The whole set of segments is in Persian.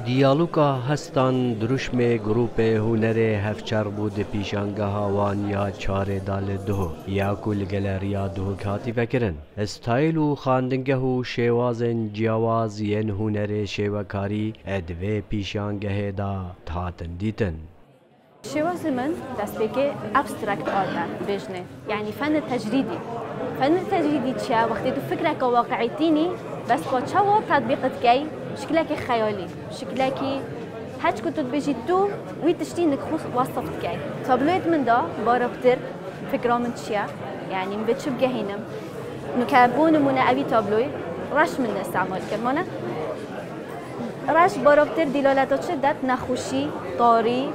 دیالوگا هستان دروشم گروپ هنر هفچر بود پیشانگاه وان یا چار دال دو یا کل گلریا دو کاتی فکرن استایل و خاندنگه و شوازن جواز ین هنر شوکاری ادوه پیشانگه دا تاتن دیتن شواز من دست بگه ابسترکت آرت بجنه یعنی فن تجریدی. فن تجریدی چیه؟ وقتی تو فکرك واقعی تینی بس با چوا تطبیقت کی شکلك خیالی شکلك هاش كنت بيجي تو ويتشتينك وصفت كاي تابلويت من دا باربتر فكرة من تشيا يعني مبتشب جهينم نكابون منا أبي تابلوي راش من استعمال كمانا راش باربتر دلالات شدت نخوشي طاري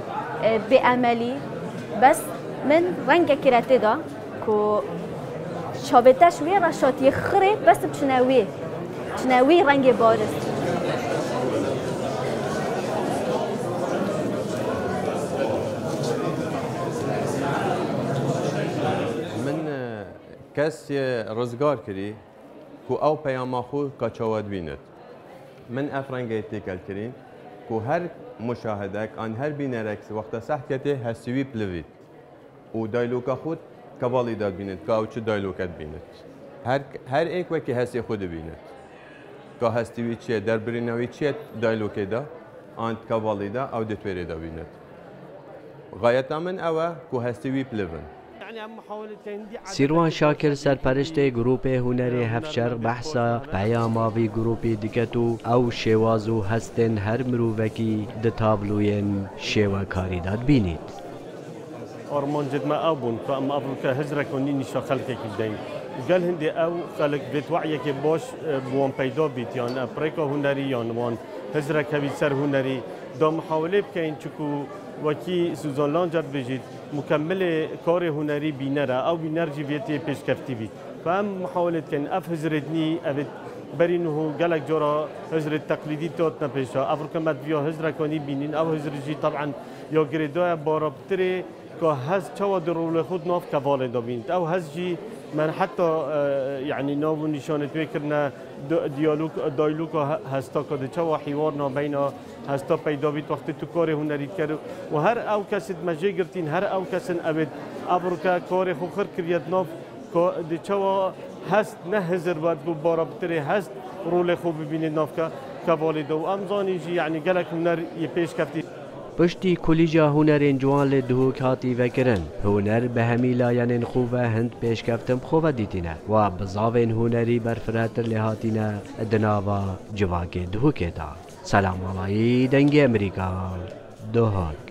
بأملي بس من رنگ كراتي دا كو شابتش وي رشات يخري بس بشناوي رنگ بارز کس روزگار کردی که او پیام خو کچواد بیند من افرنگی تکل کردین که هر مشاهدک آن هر بینرکس وقت صحکته هستوی پلوید و دایلوکا خود کوالی داد بیند که او چه دایلوکت بیند هر ایک وکی هستی خود بیند که هستوی چیه در برینوی چیه دایلوکی دا آن کوالی دا او دتوری دا بیند غایت من اوه که هستوی پلوید سیروان شاکر سرپرشت گروپ هنر هفشر بحثا پیاماوی گروپی دیگتو او شوازو هستن هر مرووکی ده تابلوین شوکاری داد بینید آرمان جد ما آبون فأما أبروك هجرة كونيني شا خلقك بدين قال هندي أو خلق بيت وعيك باش بوان بيدا بيت يعني أبريكا هنري يعني وان هجرة كبير سر هنري دا محاولة بكين چكو وكي سوزان لانجر بجيت مكمل كار هنري بينرا أو بينرجي بيتي پیش كفتي بيت فهم محاولة كان أف هجرتني أبد برينه قالك جرا هجرة تقليدي توتنا بيشا أفريقيا مدفيا هجرة كوني بينين أو هجرجي طبعا يا جريدويا باربتري هز چوا درول خود ناف كفاله دابين او هز جي من حتى يعني ناو نشانه فكرنا دايلوك هستا كده چوا حوارنا بين هستا پیدا بيت وقت تو کار هنری کرد و هر او کس مجه گرتین هر او کس ابد ابروکا کار خو خر کریت ناف د چوا هست نه هزر بعد بارابتري هست رول خو ببینید ناف كفاله دو امزانی جي يعني گلک هنر يپیش کفتی پشتی کلیجا هنر جوان لدهو کاتی وکرن هنر به همی لاین خوبه هند پیش کفتم خوبه دیتینه و بزاوین هنری برفراتر لحاتینه دناوا جواک دهو که دا سلام علای دنگ امریکا دوهاک